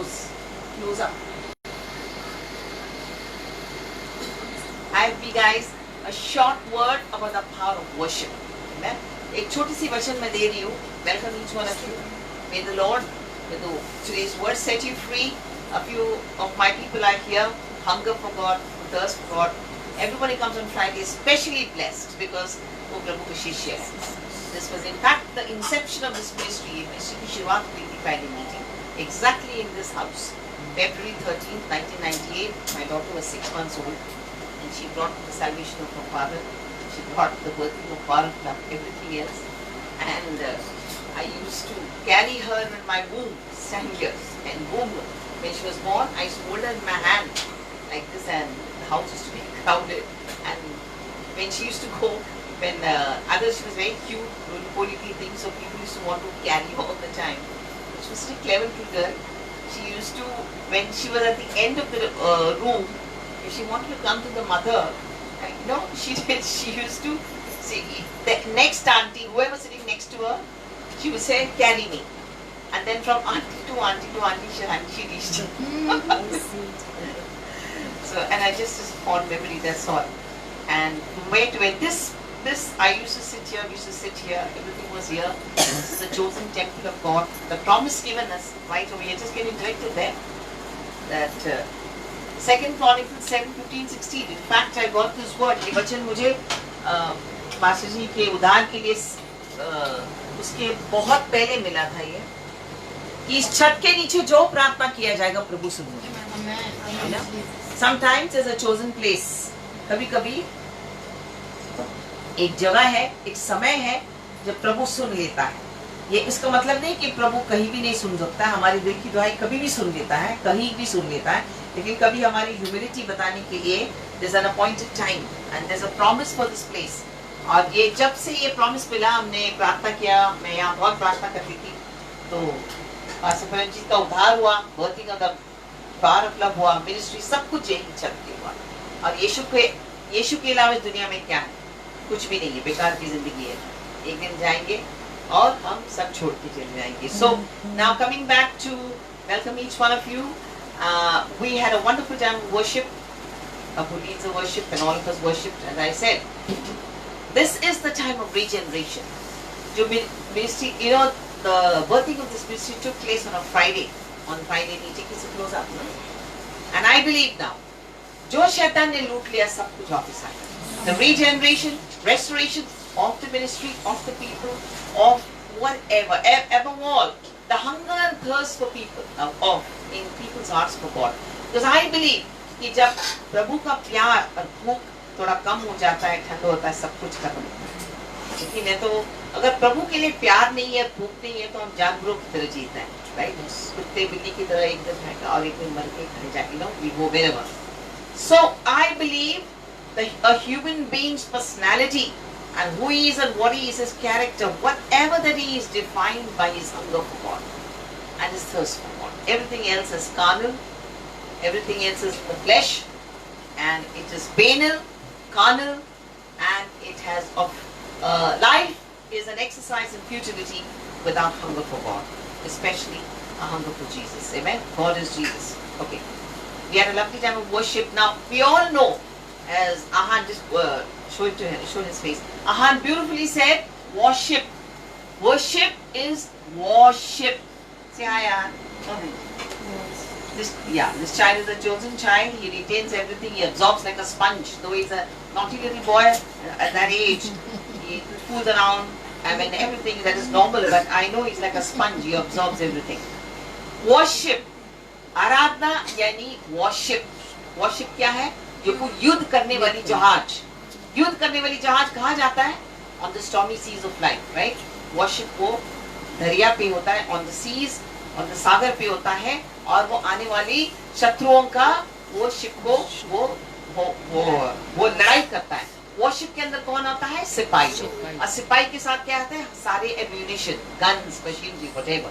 close up. I have you guys a short word about the power of worship. Amen. एक छोटी सी वचन मैं दे रही हूँ. Welcome each one of you. May the Lord, may today's word set you free. A few of my people are here. Hunger for God, thirst for God. Everybody comes on Friday, especially blessed because वो प्रभु के शिष्य हैं. This was in fact the inception of this ministry. Ministry की शुरुआत हुई थी पहली meeting exactly in this house. February 13th, 1998. My daughter was 6 months old. And she brought the salvation of her father. She brought the birthing of Bharat Club, everything else. And I used to carry her in my womb, 7 years. And boom, when she was born, I used to hold her in my hand like this, and the house used to be crowded. And when she used to go, when others, she was very cute, roly-poly thing, so people used to want to carry her all the time. She was such a clever little girl. She used to, when she was at the end of the room, if she wanted to come to the mother, she used to say, the next auntie, whoever sitting next to her, she would say, carry me. And then from auntie to auntie to auntie, she reached. So, and I just fond memory, that's all. And wait, this, I used to sit here, we used to sit here, everything was here. This is the chosen temple of God. The promise given us, right over here, just getting directed there, that 2 Chronicles 7:15-16. In fact, I got this word. ये वचन मुझे master जी के उद्धार के लिए उसके बहुत पहले मिला था ये, कि इस छत के नीचे जो प्रार्थना किया जाएगा प्रभु सुनेगा. Sometimes there's a chosen place. कभी-कभी एक जगह है, एक समय है जब प्रभु सुन लेता है. ये इसका मतलब नहीं कि प्रभु कहीं भी नहीं सुन सकता है. हमारे दिल की दुआएं कभी भी सुन लेता है, कहीं भी सुन लेता है. लेकिन कभी हमारी ह्यूमिलिटी बताने के लिए there's an appointed time and there's a promise for this place. और ये जब से ये प्रॉमिस मिला, हमने प्रार्थना किया. मैं यहाँ बहुत प्रार्थना करती थी, तो पास्टर जी का उद्धार हुआ, berthing of the Bharat club हुआ, मिनिस्ट्री, सब कुछ यही चल के हुआ. और यीशु के अलावा इस दुनिया में क्या है? कुछ भी नहीं है, बेकार की जिंदगी है. एक दिन जाएंगे और हम सब छोड़ के चले जाएंगे. So now coming back to welcome each one of you. We had a wonderful time of worship. Who leads the worship, and all of us worshipped. As I said, this is the time of regeneration. जो ministry, the birthing of this ministry took place on a Friday. On Friday, नीचे किसी close up, and I believe now, जो शैतान ने लूट लिया सब कुछ वापस आया. The regeneration, restoration of the ministry, of the people, of whatever, above all, the hunger and thirst for people, in people's hearts for God. Because I believe कि जब प्रभु का प्यार और भूख थोड़ा कम हो जाता है, ठंड होता है, सब कुछ खत्म होता है. लेकिन है तो अगर प्रभु के लिए प्यार नहीं है, भूख नहीं है, तो हम जानवरों की तरह जीते हैं, राइट? कुत्ते बिल्ली की तरह एक दिन खाएगा और एक दिन मर के खाने जाएंगे. We go wherever. So I believe a human being's personality and who he is and what he is, his character, whatever that he is, defined by his hunger for God and his thirst for God. Everything else is carnal, everything else is the flesh, and it is banal, carnal, and it has life is an exercise in futility without hunger for God, especially a hunger for Jesus. Amen. God is Jesus. Okay. We had a lovely time of worship. Now we all know, as Ahan just show his face. Ahan beautifully said, worship. Worship is worship. Say hi, Ahan. This child is a chosen child. He retains everything. He absorbs like a sponge. Though he's a naughty little boy at that age, he fools around. I mean, everything that is normal. But I know he's like a sponge. He absorbs everything. Worship. आराधना यानी worship. Worship क्या है? जो कोई युद्ध करने वाली जहाज. युद्ध करने वाली जहाज कहाँ जाता है? On the stormy seas of life, right? Worship वो दरिया पे होता है, on the seas, on the सागर पे होता है, और वो आने वाली शत्रुओं का वो शिप को वो लड़ाई करता है. Worship के अंदर कौन आता है? सिपाही. और सिपाही के साथ क्या आता है? सारे ammunition, guns, machinery, whatever.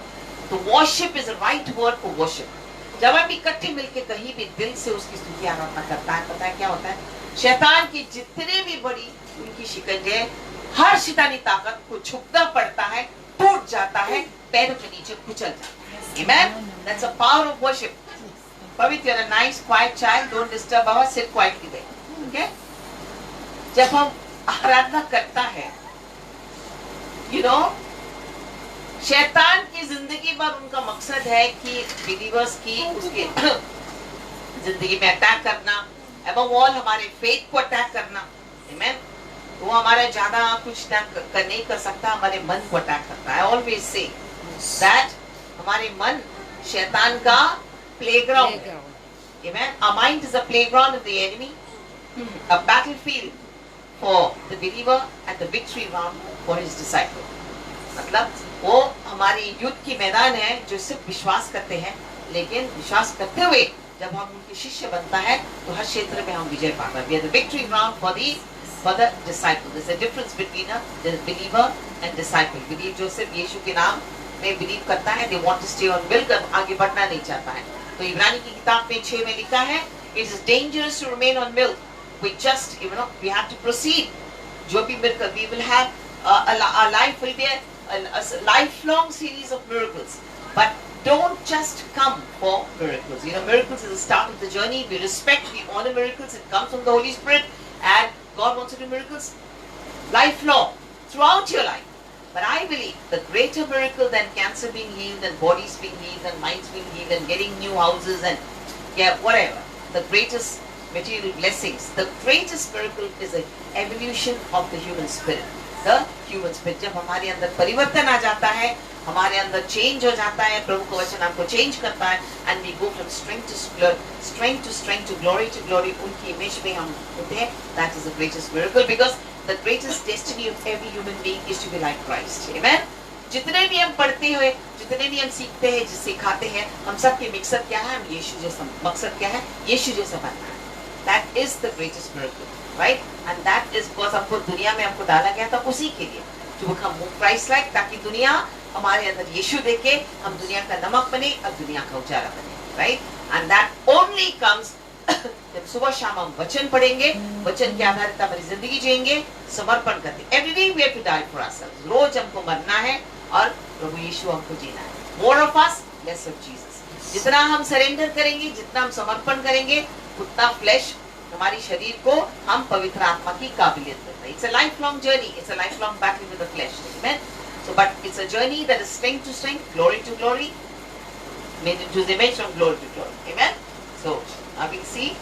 तो worship is the right word for worship. जब हम इकट्ठे मिलके कहीं भी दिल से उसकी स्तुति आराधना करता है, पता है क्या होता है? शैतान की जितने भी बड़ी उनकी शिकंजे, हर शैतानी ताकत को झुकना पड़ता है टूट जाता है, पैरों के नीचे कुचल जाता है। Amen? That's a power of worship. Pavit, you're a nice, quiet child. Don't disturb our, sit quietly there. Okay? जब हम आराधना करता है, you know, शैतान की जिंदगी पर उनका मकसद है कि बिलीवर्स की उसके जिंदगी में अटैक करना, above all हमारे फेथ को अटैक करना। Amen? वो हमारा ज्यादा कुछ नहीं कर सकता, हमारे मन को अटैक करता है। I always say that हमारे मन शैतान का प्लेग्राउंड है। Amen? Our mind is a playground of the enemy, a battlefield for the believer and the victory round for his disciple. मतलब वो हमारे युद्ध की मैदान है जो सिर्फ विश्वास करते हैं, लेकिन विश्वास करते हुए जब हम उनके शिष्य बनता है तो हर क्षेत्र में हम विजय पाते हैं। We are the victory ground for the disciple. There's a difference between a believer and disciple. Believe जो सिर्फ यीशु के नाम में बिलीव करता है, they want to stay on milk, आगे बढ़ना नहीं चाहता है। तो इब्रानी की किताब में 6 में लिखा है, it is dangerous to remain on milk. We just, we have to proceed. जो भी miracle, we will have a life will be a lifelong series of miracles. But don't just come for miracles. Miracles is the start of the journey. We respect, we honor miracles. It comes from the Holy Spirit, and God wants to do miracles lifelong, throughout your life. But I believe the greater miracle than cancer being healed and bodies being healed and minds being healed and getting new houses and whatever, the greatest material blessings, the greatest miracle is the evolution of the human spirit. The human spirit. जब हमारे अंदर परिवर्तन आ जाता है, हमारे अंदर change हो जाता है, प्रभु का वचन हमको चेंज करता है, and we go from strength to strength to glory to glory. उनकी इमेज में हम होते हैं. That is the greatest miracle, because the greatest destiny of every human being is to be like Christ. Amen. जितने भी हम पढ़ते हुए, जितने भी हम सीखते हैं, सिखाते हैं, हम सब के मकसद क्या है? हम यीशु जैसा, मकसद क्या है? यीशु जैसा बनना है. That is the greatest miracle, right? And that is because हमको दुनिया में हमको डाला गया था उसी के लिए, to become more Christ-like, ताकि दुनिया हमारे अंदर यीशु देखे, हम दुनिया का नमक बने, अब दुनिया का उजाला बने, right? And that only comes जब सुबह शाम हम वचन पढ़ेंगे, वचन के आधारित हमारी जिंदगी जिएंगे, समर्पण करते। Every day we have to die for ourselves. रोज हमको मरना है और प्रभु यीशु हमको जीना है. More of us, less of Jesus. जितना हम सरेंडर करेंगे, जितना हम समर्पण करेंगे, उतना फ्लैश हमारी शरीर को हम पवित्र आत्मा की काबिलियत देते हैं. It's a lifelong journey. It's a lifelong battle with the flesh. Amen. So, but it's a journey that is strength to strength, glory to glory, made into the image from glory to glory. Amen. So, now we see,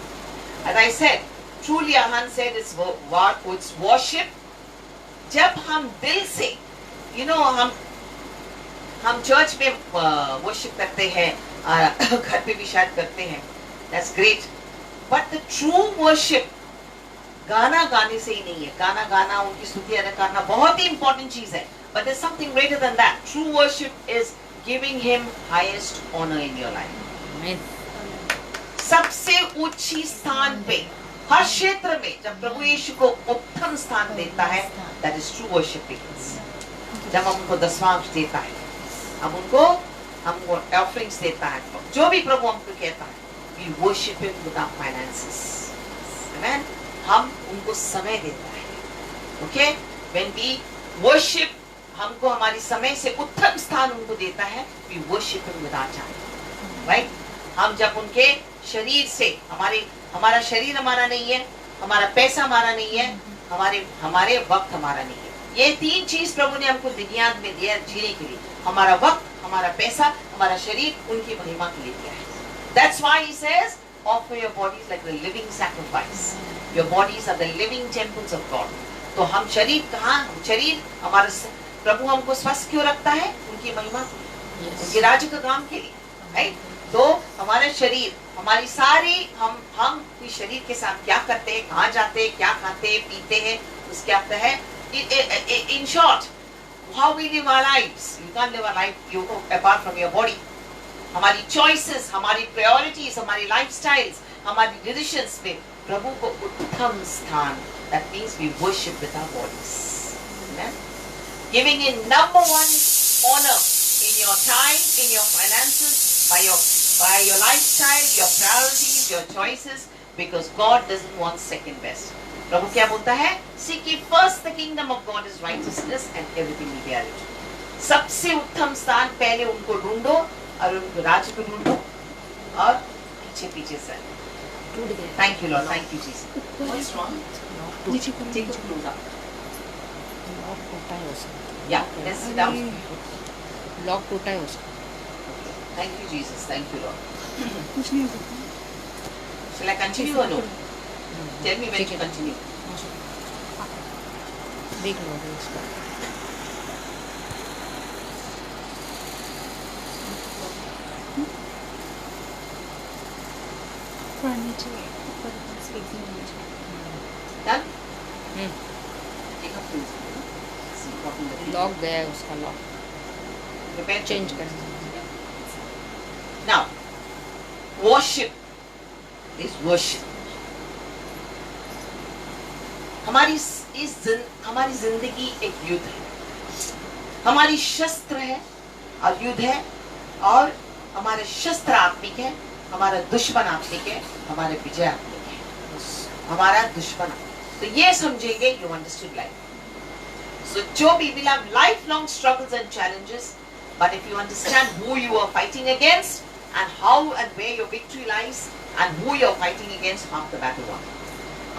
as I said, truly Ahan said it's worship. जब हम दिल से, हम church में worship करते हैं, घर पे भी शायद करते हैं. That's great. But the true worship गाना गाने से ही नहीं है. गाना गाना, उनकी स्तुति करना बहुत ही important चीज है. But there's something greater than that. True worship is giving Him highest honor in your life. Amen. सबसे ऊंची स्थान पे, हर क्षेत्र में जब प्रभु यीशु को उत्तम स्थान देता है, that is true worship begins. जब हम उनको दशमांश देता है, हमको ऑफरिंग्स देता है, जो भी प्रभु हमको कहता है, we worship Him with our finances. Amen. हम उनको समय देता है. Okay? When we worship, हमको हमारी समय से उत्तम स्थान उनको देता है. We worship Him with our time. Right? हम जब उनके शरीर से, हमारा शरीर हमारा नहीं है, हमारा पैसा हमारा नहीं है, हमारे वक्त हमारा नहीं है. ये 3 चीज प्रभु ने हमको दुनिया में दिया जीने के लिए. हमारा वक्त, हमारा पैसा, हमारा शरीर उनकी महिमा के लिए दिया है. That's why He says, offer your bodies like the living sacrifice. Your bodies are the living temples of God. तो हम शरीर कहाँ? शरीर हमारा, प्रभु हमको स्वस्थ क्यों रखता है? उनकी महिमा, उनके राज्य का काम के लिए, right? तो हमारा शरीर, हमारी सारी, हम इस शरीर के साथ क्या करते हैं, कहाँ जाते हैं, क्या खाते हैं, पीते हैं, उसके आता है. In short, how we live our lives. You can't live a life apart from your body. हमारी choices, हमारी priorities, हमारी lifestyles, हमारी decisions में प्रभु को उत्तम स्थान. That means we worship with our bodies. Amen. Giving in number 1 honor in your time, in your finances, by your lifestyle, your priorities, your choices, because God doesn't want second best. प्रभु क्या बोलता है? Seek ye first the kingdom of God, His righteousness, and everything will be added. सबसे उत्तम स्थान पहले उनको ढूंढो और उनको राज्य को ढूंढो और पीछे पीछे से thank you Lord thank you Jesus what's wrong नीचे take a close up lock टूटा है उसका या लेट्स सिट डाउन लॉक टूटा है उसका thank you Jesus thank you Lord कुछ नहीं होता shall I continue or no tell me when to continue देख लो अभी इसको नीचे ऊपर बस एक दिन नीचे done take a closer see what in the lock गया है उसका लॉक prepare चेंज करना now worship is worship हमारी जिंदगी एक युद्ध है हमारी शस्त्र है और युद्ध है और हमारे शस्त्र आत्मिक है हमारा दुश्मन आत्मिक है हमारे विजय आत्मिक है हमारा दुश्मन तो ये समझेंगे यू अंडरस्टूड लाइफ सो जो भी will have life long struggles and challenges but if you understand who you are fighting against and how and where your victory lies and who you are fighting against half the battle won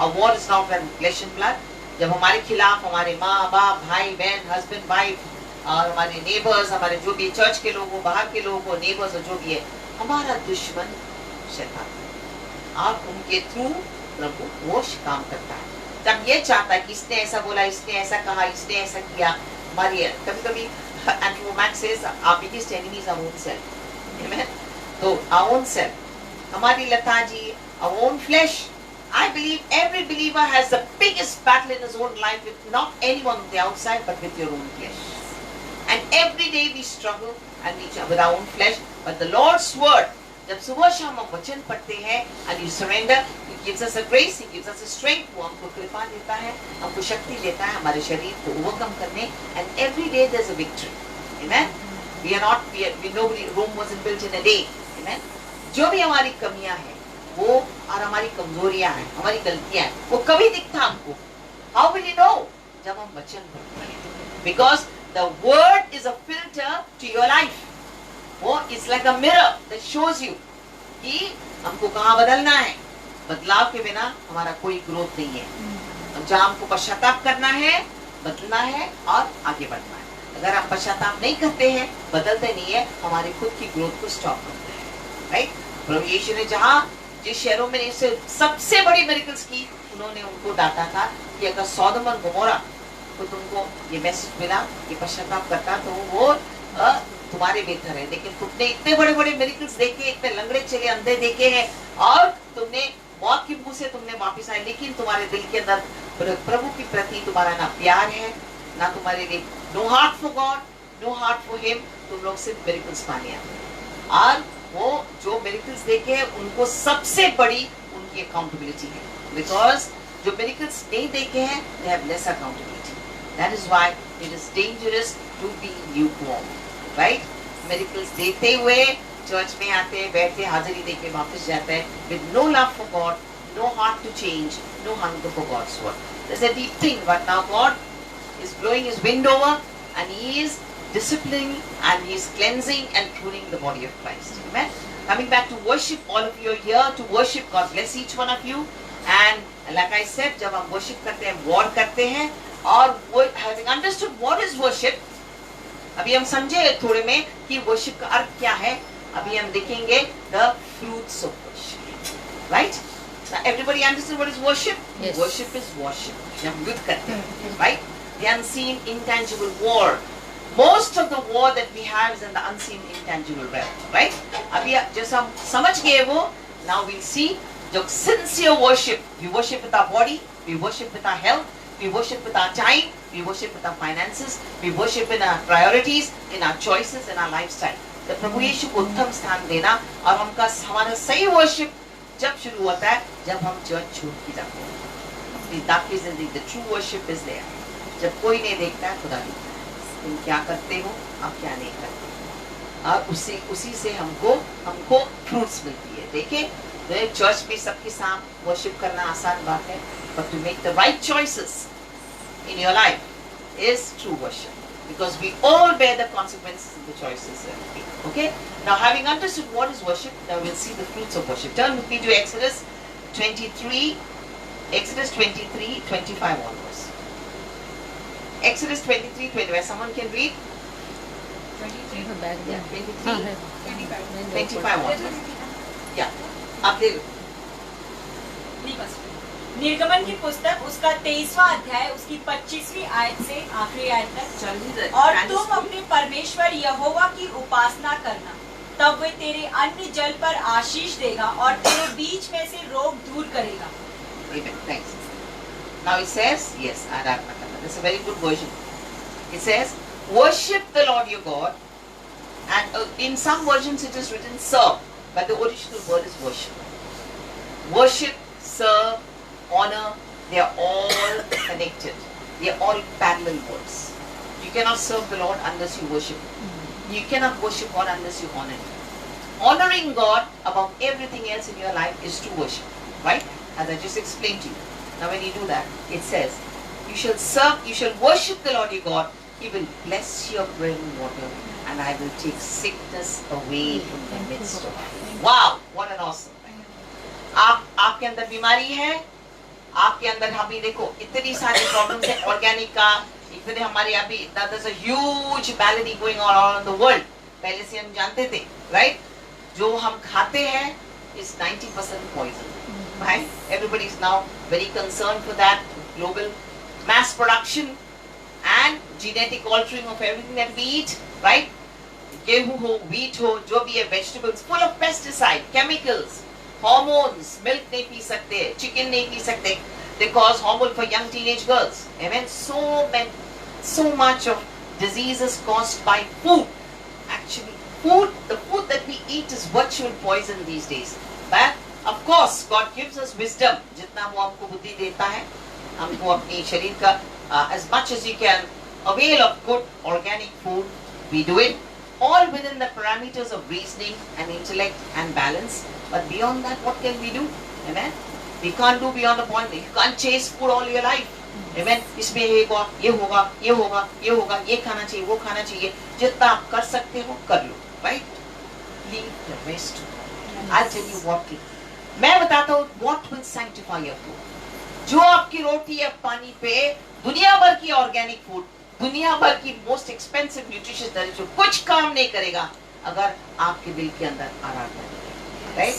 Our war is not with flesh and blood. जब हमारे खिलाफ हमारे माँ बाप भाई बहन husband wife और हमारे नेबर्स हमारे जो भी चर्च के लोग हो बाहर के लोग हो नेबर्स जो भी है हमारा दुश्मन शैतान और उनके थ्रू प्रभु वो काम करता है जब ये चाहता है कि इसने ऐसा बोला इसने ऐसा कहा इसने ऐसा किया हमारी कभी कभी Andrew Max says our biggest enemy is our own self amen तो आवर ओन सेल्फ हमारी लताजी our own flesh I believe every believer has the biggest battle in his own life with not anyone on the outside but with your own flesh. And every day we struggle and with our own flesh. But the Lord's word, जब सुबह शाम हम वचन पढ़ते हैं and you surrender, He gives us a grace, He gives us a strength, वो हमको कृपा देता है, हमको शक्ति देता है हमारे शरीर को overcome करने. And every day there's a victory. Amen. Nobody Rome wasn't built in a day. Amen. जो भी हमारी कमियां हैं वो और हमारी कमजोरियां हैं हमारी गलतियां हैं वो कभी दिखता हमको हाउ विल यू नो जब हम वचन पढ़ते हैं because the word is a filter to your life वो it's like a mirror that shows you कि हमको कहाँ बदलना है बदलाव के बिना हमारा कोई ग्रोथ नहीं है जहाँ हमको पश्चाताप करना है बदलना है और आगे बढ़ना है अगर हम पश्चाताप नहीं करते हैं बदलते नहीं है हमारी खुद की ग्रोथ को स्टॉप करते हैं राइट प्रभु यीशु ने जहाँ जिस शहरों में इसे सबसे बड़ी मिरेकल्स की उन्होंने उनको डांटा था कि अगर सौदम और गोमोरा को तुमको ये मैसेज मिला ये पश्चाताप करता तो वो तुम्हारे बेहतर है लेकिन तुमने इतने बड़े बड़े मिरेकल्स देखे इतने लंगड़े चले अंधे देखे हैं और तुमने मौत के मुंह से तुमने वापिस आए लेकिन तुम्हारे दिल के अंदर प्रभु के प्रति तुम्हारा ना प्यार है ना तुम्हारे लिए no heart for God no heart for him तुम लोग सिर्फ मिरेकल्स पाने आते और वो जो मिरेकल्स देखे हैं उनको सबसे बड़ी उनकी अकाउंटेबिलिटी है बिकॉज जो मिरेकल्स नहीं देखे हैं they have less accountability that is why it is dangerous to be lukewarm right miracles देते हुए चर्च में आते हैं बैठते हाजिरी देके वापस जाते हैं with no love for God no heart to change no hunger for God's word there is a deep thing but now God is blowing his wind over and he is disciplining and he is cleansing and pruning the body of Christ. Amen. Coming back to worship, all of you are here to worship. God bless each one of you. And like I said, जब हम worship करते हैं, war करते हैं और having understood what is worship, अभी हम समझे थोड़े में कि worship का अर्थ क्या है. अभी हम देखेंगे the fruits of worship. Right? Now everybody understand what is worship? Yes. Worship is worship. जब हम युद्ध करते हैं, right? The unseen, intangible war. Most of the war that we have is in the unseen, intangible realm, right? अभी जैसे हम समझ गए वो, now we'll see जो sincere worship. We worship with our body, we worship with our health, we worship with our time, we worship with our finances, we worship in our priorities, in our choices, in our lifestyle. तो प्रभु यीशु को उत्तम स्थान देना और हमारा सही worship जब शुरू होता है जब हम चर्च छोड़ के जाते हैं. That is indeed the true worship is there. जब कोई नहीं देखता है खुदा देखता है तुम क्या करते हो आप क्या नहीं करते और उसी से हमको फ्रूट्स मिलती है. देखिए चर्च में सबके साथ वर्शिप करना आसान बात है but to make the right choices in your life is true worship. because we all bear the consequences of the choices that we make. Okay? Now, having understood what is worship, now we'll see the fruits of worship. Turn with me to Exodus 23, 25 onwards. Exodus 23, 25. Someone can read? 23 bag में Yeah, 23, हाँ है 25 onwards. Yeah. आप ले लो. निर्गमन की पुस्तक उसका 23वां अध्याय उसकी 25वीं आयत से आखिरी आयत तक। और तुम अपने परमेश्वर यहोवा की उपासना करना, तब वे तेरे अन्न जल पर आशीष देगा और तेरे बीच में से रोग दूर करेगा। Amen. Thanks. Now it says, yes, Aradhana Karna. This is a very good version. It says, worship the Lord your God. And in some versions it is written serve. But the original word is worship. Worship, serve, honor, they are all connected. They are all parallel words. You cannot serve the Lord unless you worship Him. You cannot worship God unless you honor Him. Honoring God above everything else in your life is true worship. Right? As I just explained to you. Now when you do that, it says, you shall serve, you shall worship the Lord your God. He will bless your bread and water, and I will take sickness away from the midst of you. Wow! What an awesome thing. आपके अंदर बीमारी है, आपके अंदर अभी देखो इतनी सारी प्रॉब्लम्स है ऑर्गेनिक का, इतने हमारे अभी इतना there's a huge malady going on all around the world. पहले से हम जानते थे, right? जो हम खाते हैं is 90% poison. Right? Everybody is now very concerned for that global mass production and genetic altering of everything that we eat, right? गेहूं हो, wheat हो, जो भी है, vegetables full of pesticide, chemicals, hormones, milk नहीं पी सकते, chicken नहीं P सकते. They cause hormone for young teenage girls. Amen. So much of diseases caused by food. Actually, the food that we eat is virtual poison these days. But of course, God gives us wisdom. जितना वो हमको बुद्धि देता है, हमको अपने शरीर का as much as you can avail of good organic food, we do it. All within the parameters of reasoning and intellect and balance. But beyond that, what can we do? Amen. We can't do beyond the point. You can't chase food all your life. Amen. इसमें ये होगा, ये होगा, ये होगा, ये होगा, ये खाना चाहिए, वो खाना चाहिए. जितना आप कर सकते हो, कर लो. Right? Leave the rest to God. I'll tell you what. मैं बताता हूँ what will sanctify your food. जो आपकी रोटी या पानी पे दुनिया भर की ऑर्गेनिक फूड, दुनिया भर की मोस्ट एक्सपेंसिव न्यूट्रिशियस डाइट जो कुछ काम नहीं करेगा अगर आपके दिल के अंदर आराधना नहीं, राइट?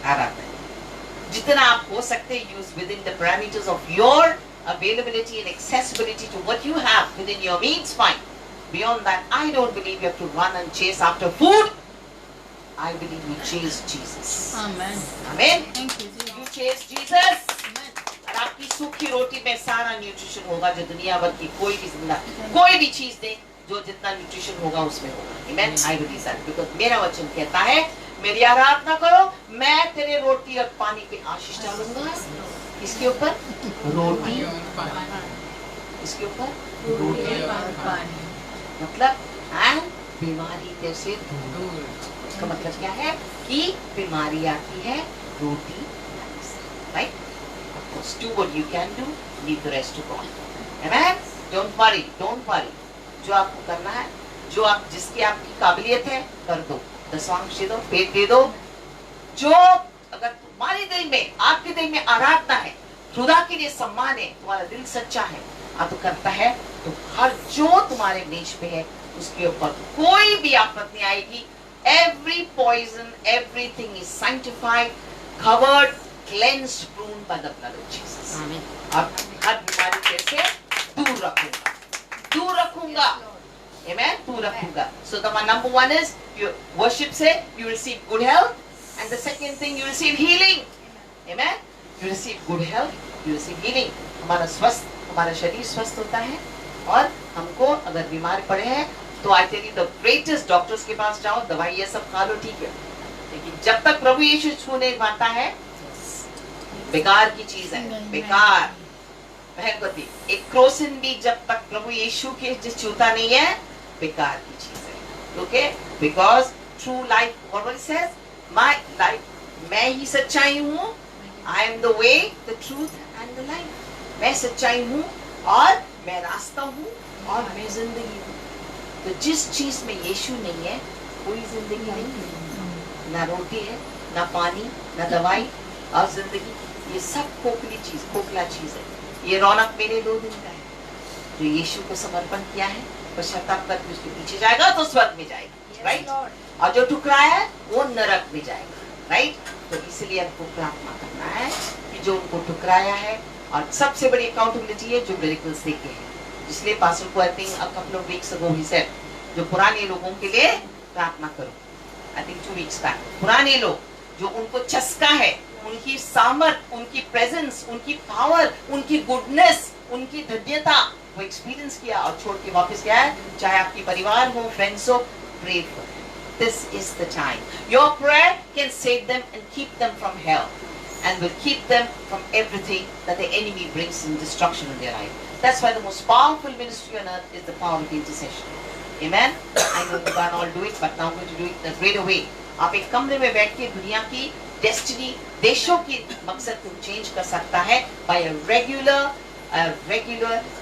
आराधना जितना आप हो सकते use with in the parameters of your availability and accessibility to what you have within your means, fine. Beyond that, I don't believe you have to run and chase after food. I believe you chase Jesus. Amen. Amen. Thank you. You chase Jesus. और आपकी सूखी रोटी में सारा nutrition होगा जो दुनिया भर की कोई भी जिंदा कोई भी चीज दे जो जितना न्यूट्रिशन होगा उसमें होगा. Amen. I believe that because मेरा वचन कहता है मेरी आराधना करो, मैं तेरे रोटी और पानी पे आशीष डालूंगा. इसके ऊपर रोटी, इसके ऊपर रोटी और पानी, मतलब एंड बीमारी जैसे दूर. इसका मतलब क्या है कि बीमारी आती है रोटी, right? Do what you can do, leave the rest to God. Amen? Don't worry. जो आपको करना है, जो आप जिसकी आपकी काबिलियत है, कर दो. दसवांश दे दो, पेट दे दो. जो अगर तुम्हारे दिल में, आपके दिल में आराधना है, खुदा के लिए सम्मान है, तुम्हारा दिल सच्चा है, आप करता है, तो हर जो तुम्हारे मेज पे है, उसके ऊपर कोई भी आफत नहीं आएगी. Every poison, everything is sanctified, covered, cleansed, pruned by the blood of Jesus. Amen. और हर बीमारी से दूर रखूंगा. Amen. दूर रखूंगा. So the number one is you worship से you receive good health, and the second thing you receive healing. Amen. You receive good health, you receive healing. हमारा शरीर स्वस्थ होता है और हमको अगर बीमार पड़े हैं तो I tell you the greatest doctors के पास जाओ, दवाई ये सब खा लो, ठीक है, लेकिन जब तक प्रभु यीशु छू नहीं पाता है बेकार की चीज है, बेकार. एक क्रोसिन भी जब तक प्रभु यीशु के छूता नहीं है बेकार की चीज है. Okay? Because true life, what it says, my life, मैं ही सच्चाई हूँ. I am the way, the truth and the life. मैं सच्चाई हूँ और मैं रास्ता हूँ और मैं जिंदगी हूँ। तो जिस चीज में यीशु नहीं है कोई जिंदगी नहीं है। ना रोटी है, ना पानी, ना दवाई और जिंदगी, ये सब खोखला चीज है। ये रौनक मेरे 2 दिन का है। जो यीशु को समर्पण किया है पश्चाताप करके उसके पीछे जाएगा तो स्वर्ग में जाएगा, राइट। और जो ठुकराया है वो नरक में जाएगा, राइट। तो इसलिए हमको प्रार्थना करना है कि जो उनको ठुकराया है, और सबसे बड़ी अकाउंटेबिलिटी है जो मिरेकल्स देखे हैं। इसलिए पास्टर को I think a couple of weeks ago he said, जो पुराने लोगों के लिए प्रार्थना करो। आई थिंक 2 वीक्स बैक, पुराने लोग जो उनको चस्का है, उनकी सामर्थ, उनकी प्रेजेंस, उनकी पावर, उनकी गुडनेस, उनकी धन्यता वो एक्सपीरियंस किया और छोड़ के वापस गया है। चाहे आपकी परिवार हो, फ्रेंड्स हो, pray for them. This is the time. Your prayer can save them and keep them from hell, and will keep them from everything that the enemy brings in destruction in their life. That's why the most powerful ministry on earth is the power of intercession. Amen. I know you can't all do it, but now I'm going to do it in a greater way. आप एक कमरे में बैठ के दुनिया की destiny, देशों की मकसद को चेंज कर सकता है by a regular,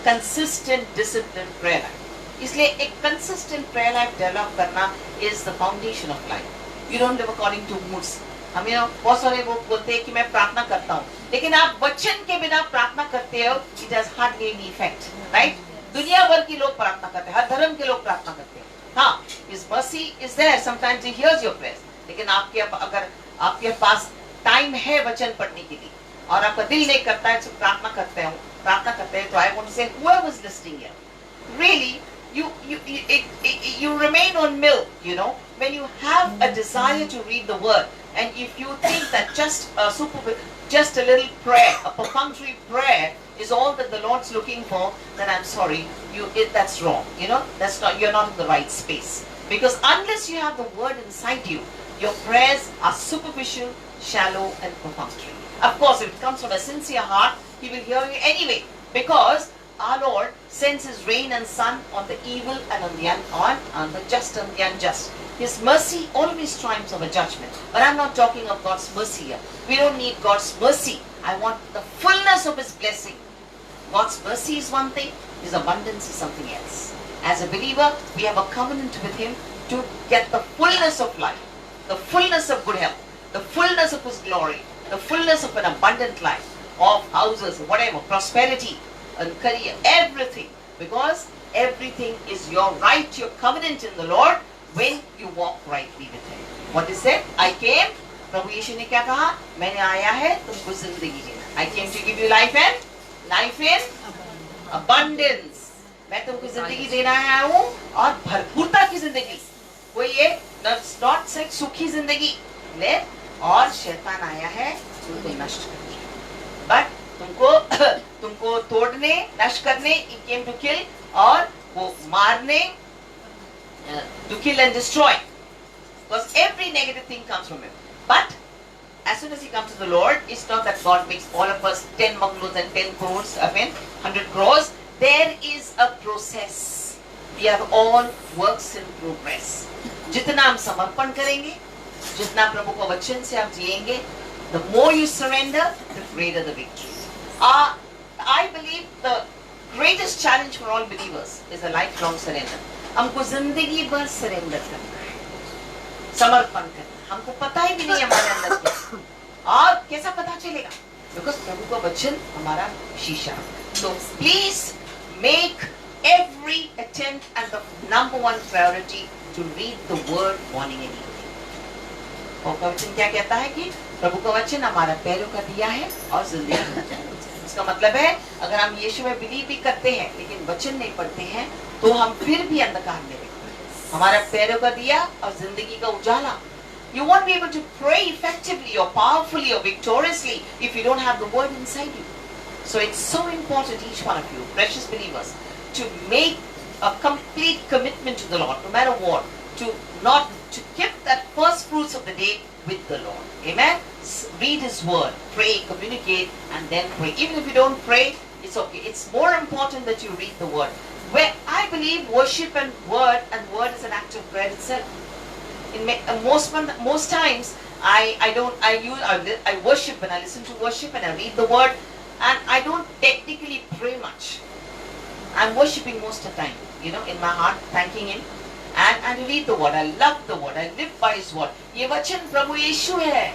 consistent, disciplined prayer life. इसलिए एक consistent prayer life develop करना is the foundation of life. You don't live according to moods. हमें बहुत सारे लोग बोलते हैं कि मैं प्रार्थना करता हूँ, लेकिन आप वचन के बिना प्रार्थना करते हो, it has hardly any effect, right? दुनिया भर के लोग प्रार्थना करते हैं, हर धर्म के लोग प्रार्थना करते हैं। हाँ, His mercy is there. Sometimes He hears your prayers. लेकिन अगर आपके पास टाइम है वचन पढ़ने के लिए और आपका दिल नहीं करता है तो प्रार्थना करते हैं, तो I want to say whoever is listening here, really, you remain on milk, you know, when you have a desire to read the word, and if you think that just a little prayer, a perfunctory prayer is all that the Lord's looking for, then I'm sorry, that's wrong, you know, you're not in the right space. Because unless you have the word inside you, your prayers are superficial, shallow and perfunctory. Of course, if it comes from a sincere heart, He will hear you anyway, because our Lord sends His rain and sun on the evil and on the just and the unjust. His mercy always triumphs over judgment. But I'm not talking of God's mercy here. We don't need God's mercy. I want the fullness of His blessing. God's mercy is one thing, His abundance is something else. As a believer, we have a covenant with Him to get the fullness of life, the fullness of good health, the fullness of His glory, the fullness of an abundant life, of houses, whatever, prosperity, and career, everything. Because everything is your right, your covenant in the Lord when you walk rightly with Him. What is it? I came, प्रभु यीशु ने क्या कहा? मैंने आया है तुमको जिंदगी देना. I came to give you life in abundance. मैं तुमको जिंदगी देना आया हूँ और भरपूरता की जिंदगी. कोई ये नॉट से सुखी जिंदगी ले, और शैतान आया है तुमको नष्ट करने. बट तुमको तोड़ने, नष्ट करने, he came to kill, और वो मारने, to kill and destroy, because every negative thing comes from him. But as soon as he comes to the Lord, it's not that God makes all of us 10 bungalows and 10 crores, 100 crores. There is a process. We are all works in progress. जितना हम समर्पण करेंगे, जितना प्रभु का वचन से आप जिएंगे, the more you surrender, the greater the victory. I believe the greatest challenge for all believers is a lifelong surrender. हमको जिंदगी भर surrender करना है, समर्पण करना. हमको पता ही भी नहीं हमारे अंदर क्या, और कैसा पता चलेगा? Because प्रभु का वचन हमारा शीशा. So please make every attempt and the number one priority to read the word morning and evening. और का वचन क्या कहता है कि प्रभु का वचन हमारा पैरों का दिया है और जिंदगी का. इसका मतलब है अगर हम यीशु में बिलीव भी करते हैं लेकिन वचन नहीं पढ़ते हैं तो हम फिर भी अंधकार में रहते हैं. हमारा पैरों का दिया और जिंदगी का उजाला. You won't be able to pray effectively or powerfully or victoriously if you don't have the word inside you. So it's so important, each one of you, precious believers, to make a complete commitment to the Lord, no matter what, to keep that first fruits of the day with the Lord. Amen. Read His word, pray, communicate, and then pray. Even if you don't pray, it's okay. It's more important that you read the word. Where I believe worship and word is an act of prayer itself. In most times, I worship and I listen to worship and I read the word, and I don't technically pray much. I'm worshiping most of the time, you know, in my heart, thanking Him. And I read the word, I love the word, I live by His word. ये वचन प्रभु यीशु है,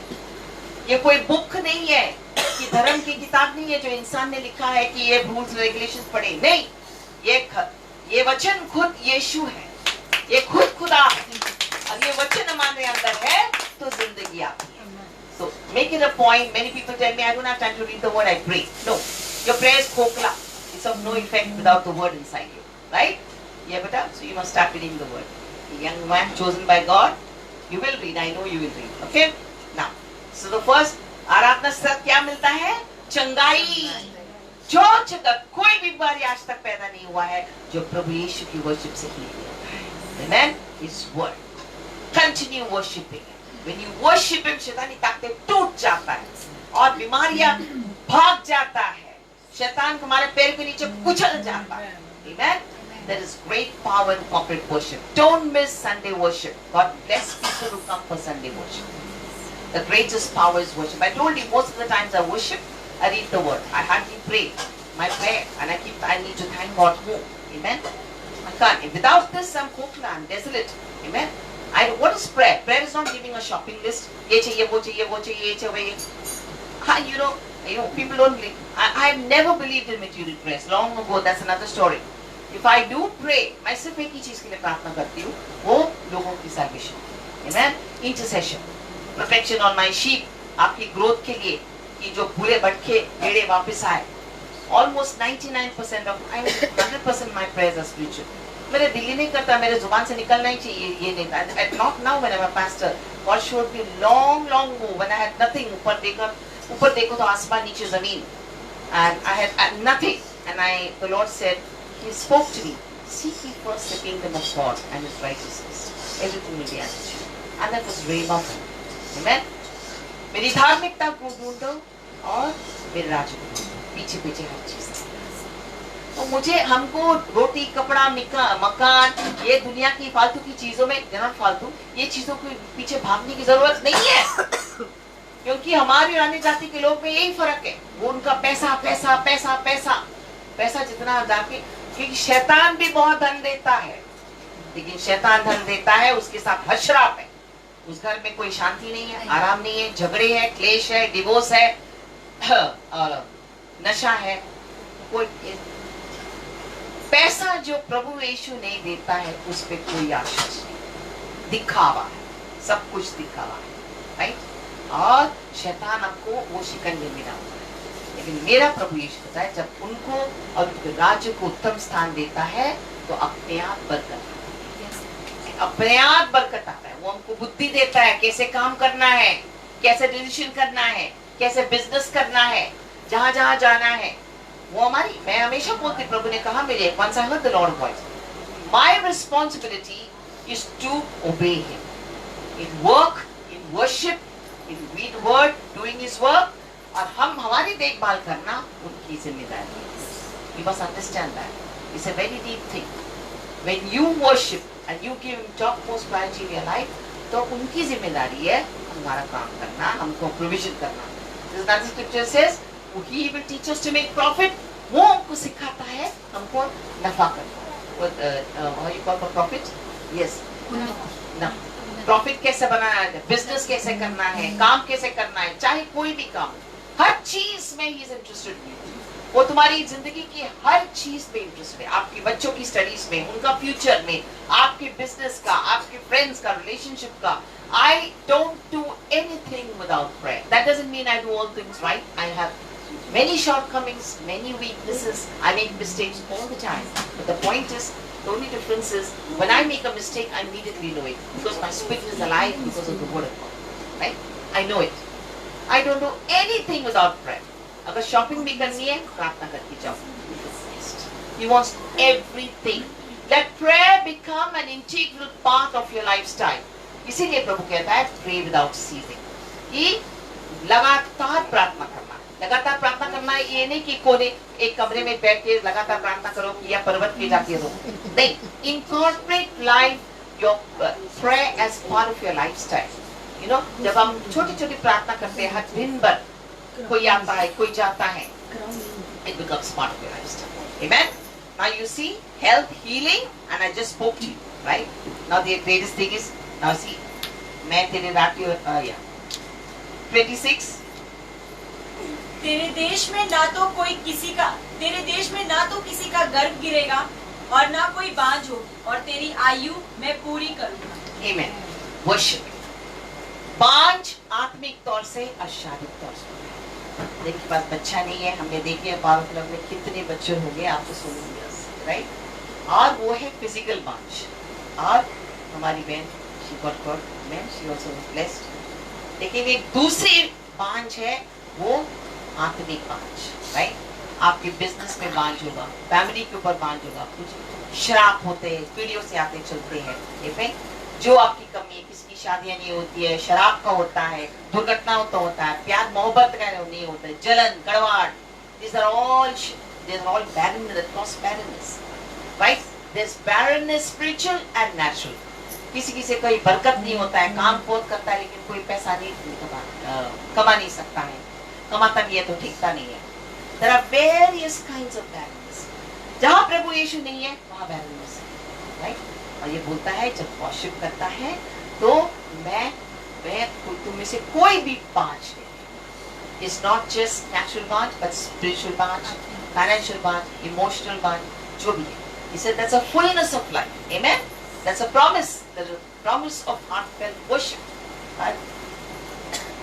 ये कोई book नहीं है, कि धर्म की किताब नहीं है जो इंसान ने लिखा है कि ये रूल्स रेगुलेशंस पढ़े, नहीं, ये वचन खुद यीशु है, ये खुद खुदा है, और ये वचन हमारे अंदर है तो जिंदगी आती है. So make it a point. Many people tell me I don't have time to read the word, I pray. No, your prayer is khokla. It's of no effect without the word inside you, right? Yeah, beta. So you must start reading the word. A young man chosen by God, you will read. I know you will read. Okay? Now, so the first आराधना से क्या मिलता है? चंगाई. जो जगत कोई बीमारी आज तक पैदा नहीं हुआ है जो प्रभु यीशु की वर्शिप से ही होता है. Amen. His word. Continue worshiping. When you worship Him, शैतानी ताकतें टूट जाता है और बीमारियां भाग जाता है. शैतान हमारे पैर के नीचे कुचल जाता है. Amen. There is great power in corporate worship. Don't miss Sunday worship. God bless people who come for Sunday worship. The greatest power is worship. I told you most of the times I worship, I read the word. I hardly pray. My prayer, and I need to thank God more. Amen. I can't. Without this, I'm khokla, I'm desolate. Amen. What is prayer? Prayer is not giving a shopping list. Ye chahiye, wo chahiye, wo chahiye, ye chahiye. You know, people don't believe. I have never believed in material prayers. Long ago, that's another story. If I do pray, मैं सिर्फ एक ही चीज के लिए प्रार्थना करती हूँ, वो लोगों की salvation. Amen. Intercession. Protection on my sheep. आपकी growth के लिए कि जो बुरे भटके भेड़े वापस आए. Almost 99% of, 100% my prayers are spiritual. मेरे दिल ही नहीं करता, मेरे जुबान से निकलना ही चाहिए, ये नहीं. Not now when I'm a pastor. God showed me long ago when I had nothing. ऊपर देखो तो आसमान नीचे जमीन. And I had nothing. And the Lord said, He spoke to me. Seek ye first the kingdom of God and His righteousness. Everything will be added to you. And that was rhema. Amen. मेरी धार्मिकता को ढूंढो और मेरे राज्य को ढूंढो. पीछे पीछे हर चीज. तो मुझे हमको रोटी कपड़ा मकान ये दुनिया की फालतू की चीजों में जनरल फालतू ये चीजों के पीछे भागने की जरूरत नहीं है. क्योंकि हमारी अन्य जाति के लोग में यही फर्क है. वो उनका पैसा पैसा पैसा पैसा पैसा जितना जाके, क्योंकि शैतान भी बहुत धन देता है, लेकिन शैतान धन देता है उसके साथ हशराप है. उस घर में कोई शांति नहीं है, आराम नहीं है, झगड़े है, क्लेश है, डिवोर्स है, नशा है. कोई पैसा जो प्रभु यीशु नहीं देता है उस पे कोई आशा नहीं. दिखावा है, सब कुछ दिखावा है, राइट. और शैतान आपको वो शिकंजे में डालता है. लेकिन मेरा प्रभु यीशु कहता है जब उनको और उनके राज्य को उत्तम स्थान देता है तो अपने आप बरकत आता है. अपने आप बरकत आता है. वो हमको बुद्धि देता है कैसे काम करना है, कैसे डिसीजन करना है, कैसे बिजनेस करना है, जहां जहां जाना है. वो हमारी, मैं हमेशा बोलती, प्रभु ने कहा मेरे, once I heard the Lord voice, my responsibility is to obey Him in work, in worship, in read word, doing His work, और हम हमारी देखभाल करना उनकी जिम्मेदारी है. You must understand that. It's a very deep thing. When you worship and you give Him topmost priority in your life, तो उनकी जिम्मेदारी है हमारा काम करना, हमको प्रोविजन करना. This is what the scripture says. He will teach us to make profit. वो हमको सिखाता है हमको नफा करना. How you call for profit? Yes. ना. प्रॉफिट कैसे बनाना है, बिजनेस कैसे करना है, काम कैसे करना है, चाहे कोई भी काम, हर चीज में ही इंटरेस्टेड. वो तुम्हारी जिंदगी की हर चीज में इंटरेस्टेड है. आपके बच्चों की स्टडीज में, उनका फ्यूचर में, आपके बिजनेस का, आपके फ्रेंड्स का, रिलेशनशिप का. I don't do anything without prayer. That doesn't mean I do all things right. I have many shortcomings, many weaknesses. I make mistakes all the time. But the point is, the only difference is, when I make a mistake, I immediately know it. Because my spirit is alive because of the word of God. Right? I know it. I don't do anything without prayer. अगर shopping भी करनी है, प्रार्थना करके जाओ. He wants everything. Let prayer become an integral part of your lifestyle. इसीलिए प्रभु कहता है, pray without ceasing. कि लगातार प्रार्थना करना. लगातार प्रार्थना करना ये नहीं कि कोने एक कमरे में बैठ के लगातार प्रार्थना करो या पर्वत पे जाके रहो. नहीं. Incorporate life your prayer as part of your lifestyle. You know, जब हम छोटी-छोटी प्रार्थना करते हैं, हर दिन भर कोई आता है, कोई जाता है, it becomes part of your lifestyle. Amen. Now you see health, healing, and I just spoke to you, right? Now the greatest thing is, now see, मैं तेरे रात yeah, 26. तेरे देश में ना तो किसी का गर्भ गिरेगा और ना कोई बांझ होगी और तेरी आयु मैं पूरी करूंगा। Amen. Worship. बांझ आत्मिक तौर से और शारीरिक तौर से। देखिए पास बच्चा नहीं है, हमने देखे पावर क्लब में कितने बच्चे होंगे, आप तो सुनेंगे, राइट? और वो है फिजिकल बांझ। और हमारी बहन she got God, man, she also was blessed। लेकिन एक दूसरी बांझ है, वो आत्मिक बांझ, राइट? आपके बिजनेस में बांझ होगा, फैमिली के ऊपर बांझ होगा, कुछ श्राप होते हैं, पीढ़ियों से आते चलते हैं, ये जो आपकी कमी है, किसकी शादियां नहीं होती है, शराब का होता है, दुर्घटनाओं का होता है, प्यार मोहब्बत का नहीं होता है, जलन, कड़वाहट, these are all barrenness that cause barrenness, right? There's barrenness spiritual and natural। किसी से कोई बरकत नहीं होता है, काम बहुत करता है लेकिन कोई पैसा नहीं कमा नहीं सकता है, कमाता भी है तो ठीकता नहीं है। There are various kinds of barrenness। जहाँ प्रभु यीशु नहीं है वहाँ barrenness है, right? और ये बोलता है जब वर्शिप करता है तो मैं तुम में से कोई भी बांझ नहीं। It's not just natural बांझ but spiritual बांझ, financial बांझ, emotional बांझ, जो भी है। He said that's a fullness of life, amen? That's a promise, the promise of heartfelt worship।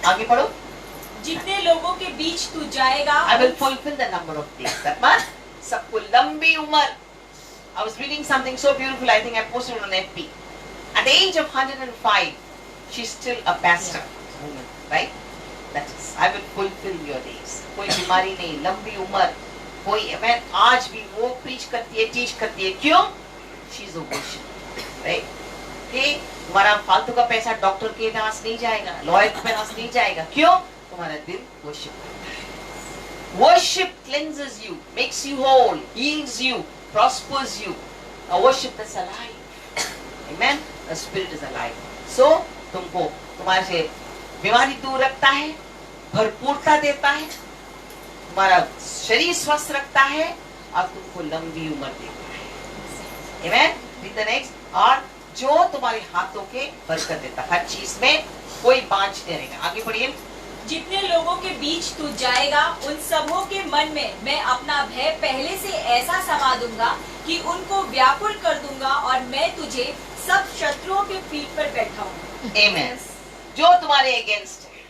आगे पढ़ो। जितने लोगों के बीच तू जाएगा, I will fulfill the number of days। That means सबको लंबी उम्र। I was reading something so beautiful, I think I posted it on FB। At the age of 105, she's still a pastor woman, right? That is, I will fulfill your days। कोई बीमारी नहीं, लंबी उम्र, कोई मैं आज भी वो प्रीच करती है, टीच करती है, क्यों? She's a worship, right? कि तुम्हारा फालतू का पैसा डॉक्टर के पास नहीं जाएगा, लॉयर के पास नहीं जाएगा, क्यों? तुम्हारा दिल worship करता है। Worship cleanses you, makes you whole, heals you, prospers you। A worship that's alive, amen? A spirit is alive। So तुमको तुम्हारे से बीमारी दूर रखता है, भरपूरता देता है, तुम्हारा शरीर स्वस्थ रखता है और तुमको लंबी उम्र देता है, amen? Read the next। और जो तुम्हारे हाथों के बरकत देता है, हर चीज में कोई बांझ नहीं रहेगा। आगे बढ़िए। जितने लोगों के बीच तू जाएगा उन सबों के मन में मैं अपना भय पहले से ऐसा समा दूंगा कि उनको व्याकुल कर दूंगा और मैं तुझे सब शत्रुओं के पीठ पर बैठाऊंगा। Amen। जो तुम्हारे अगेंस्ट है,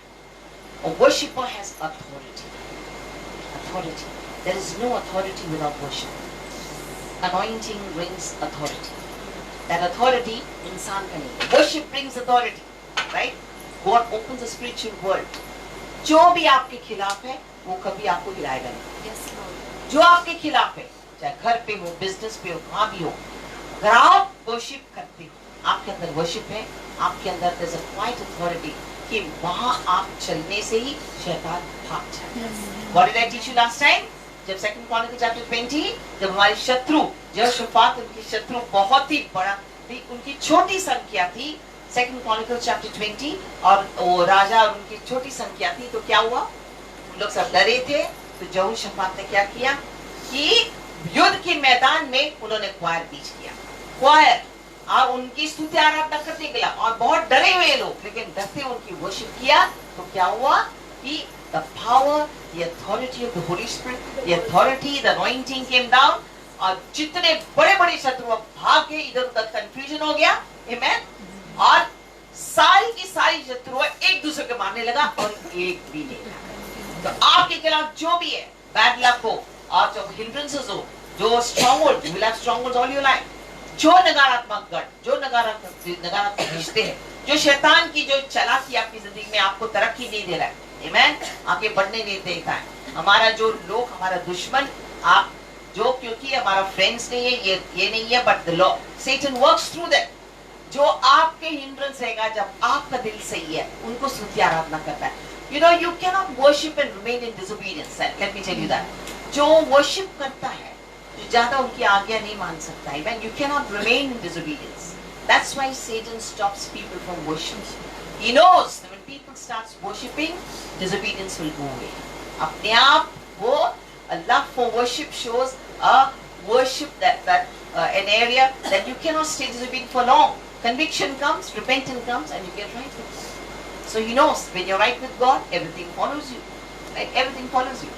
a worshipper has authority। Authority। There is no authority without worship। Anointing brings authority। That authority इंसान का नहीं है। Worship brings authority, right? God opens the spiritual world। जो भी आपके खिलाफ है वो कभी आपको हिलाएगा नहीं। जो आपके खिलाफ है, चाहे घर पे हो, बिजनेस पे हो, कहाँ भी हो, अगर आप वर्शिप करते हो, आपके अंदर वर्शिप है, आपके अंदर there's a quiet authority कि वहाँ आप चलने से ही शैतान भाग जाए। What did I teach you last time? जब 2 Chronicles chapter 20, जब हमारे शत्रु यहोशापात, उनकी शत्रु बहुत ही बड़ा थी, उनकी छोटी संख्या थी, 2 Chronicles chapter 20, और वो राजा और उनकी छोटी संख्या थी, तो क्या हुआ? उन लोग सब डरे थे, तो यहोशापात ने क्या किया कि युद्ध के मैदान में उन्होंने क्वायर बीच किया, क्वायर, और उनकी स्तुति आराधना करने के लिए, और बहुत डरे हुए लोग, लेकिन डरते उनकी वर्शिप किया, तो क्या हुआ कि the power, the authority of the Holy Spirit, the authority, the anointing came down, और जितने बड़े बड़े शत्रु भाग गए, इधर उधर कंफ्यूजन हो गया, amen? और सारी की सारी शत्रु एक दूसरे के मारने लगा और एक भी नहीं रहा। तो आपके खिलाफ जो भी है, बैड लक हो और जो हिंड्रेंसेस हो, जो stronghold, you will have strongholds all your life, जो नकारात्मक गढ़, जो नकारात्मक रिश्ते हैं, जो शैतान की जो चालाकी आपकी जिंदगी में आपको तरक्की नहीं दे रहा है, आमीन, आगे बढ़ने नहीं देता है, हमारा जो लोग, हमारा दुश्मन, आप जो, क्योंकि हमारा फ्रेंड्स नहीं है, ये नहीं है, but the Lord, Satan works through them। जो आपके हिंड्रेंस रहेगा, जब आपका दिल सही है, उनको स्तुति आराधना करता है। You know, you cannot worship and remain in disobedience। Let me tell you that। जो worship करता है, जो ज्यादा उनकी आज्ञा नहीं मान सकता है, man, you cannot remain in disobedience। That's why Satan stops people from worshiping। He knows that when people start worshiping, disobedience will go away। अपने आप वो, a love for worship shows a worship, an area that you cannot stay disobedient for long. Conviction comes, repentance comes, and you get right with God. So he knows when you're right with God, everything follows you. Right? Everything follows you.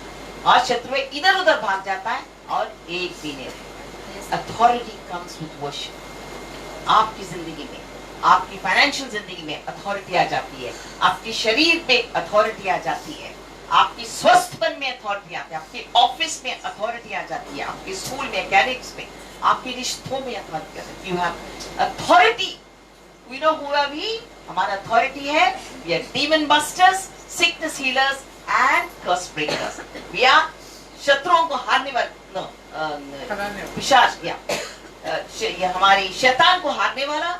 और शत्रु इधर उधर भाग जाता है और एक भी नहीं रहता. Authority comes with worship. आपकी जिंदगी में, आपकी फाइनेंशियल जिंदगी में अथॉरिटी आ जाती है. आपके शरीर पे अथॉरिटी आ जाती है. आपकी स्वस्थपन में अथॉरिटी आती है. आपके ऑफिस में अथॉरिटी आ जाती है. आपके स्कूल में, एकेडमिक्स में, आपके रिश्तों में अथॉरिटी आ जाती है. You have authority. We know who are we? हमारा अथॉरिटी है. We are demon busters, sickness healers and curse breakers. We are शत्रुओं को हारने वाले, पिशाच, ये हमारी शैतान को हारने वाला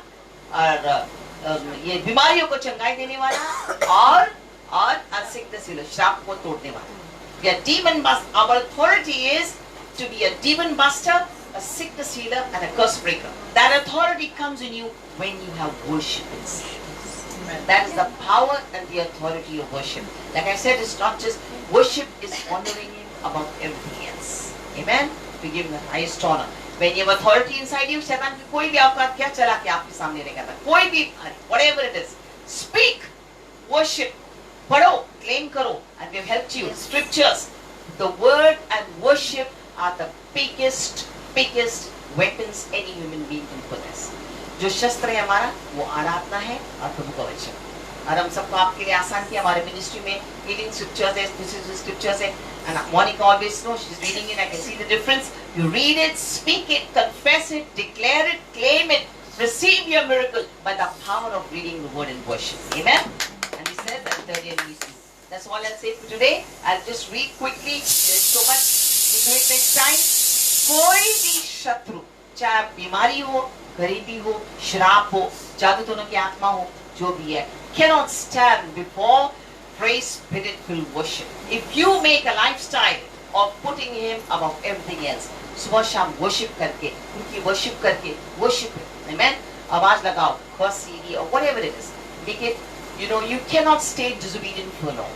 और ये बीमारियों को चंगाई देने वाला और sickness healer, श्राप को तोड़ने वाला. We are demon buster. Our authority is to be a demon buster, a sickness healer and a curse breaker. That authority comes in you when you have worship inside. That is the power and the authority of worship. Like I said, it's not just worship, is honoring Him above everything else. Amen? We give Him the highest honor. When you have authority inside you, शैतान की कोई भी औकात क्या चला के आपके सामने नहीं करता. कोई भी, whatever it is, speak, worship, पढ़ो, claim करो, and we've helped you. Scriptures, the word and worship are the biggest weapons any human being can possess. जो शस्त्र है हमारा वो आराधना है और प्रभु का वचन. और हम सबको आपके लिए आसान किया. हमारे मिनिस्ट्री में हीलिंग स्क्रिप्चर्स है, दिस स्क्रिप्चर्स है, and Monica always knows, she's reading it. I can see the difference. You read it, speak it, confess it, declare it, claim it, receive your miracle by the power of reading the word and worship. Amen. And he said that that's all I'll say for today. I'll just read quickly. There's so much to do it next time. कोई भी शत्रु, चाहे बीमारी हो, गरीबी हो, श्राप हो, जादू टोने की आत्मा हो, जो भी है, cannot stand before praise spirit-filled worship. If you make a lifestyle of putting Him above everything else, सुबह शाम worship करके, उनकी worship करके, worship it, amen? आवाज लगाओ, first CD or whatever it is, make it. You know, you cannot stay disobedient for long,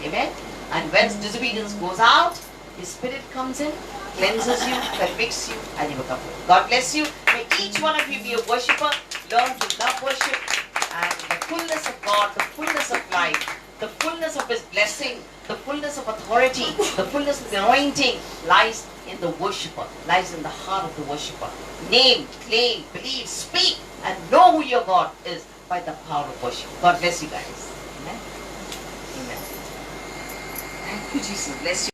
amen? And when disobedience goes out, His Spirit comes in, cleanses you, convicts you, and you become good. God bless you. May each one of you be a worshipper, learn to love worship, and the fullness of God, the fullness of life, the fullness of His blessing, the fullness of authority, the fullness of the anointing lies in the worshipper, lies in the heart of the worshipper. Name, claim, believe, speak, and know who your God is by the power of worship. God bless you guys. Amen. Amen. Thank you, Jesus. Bless you.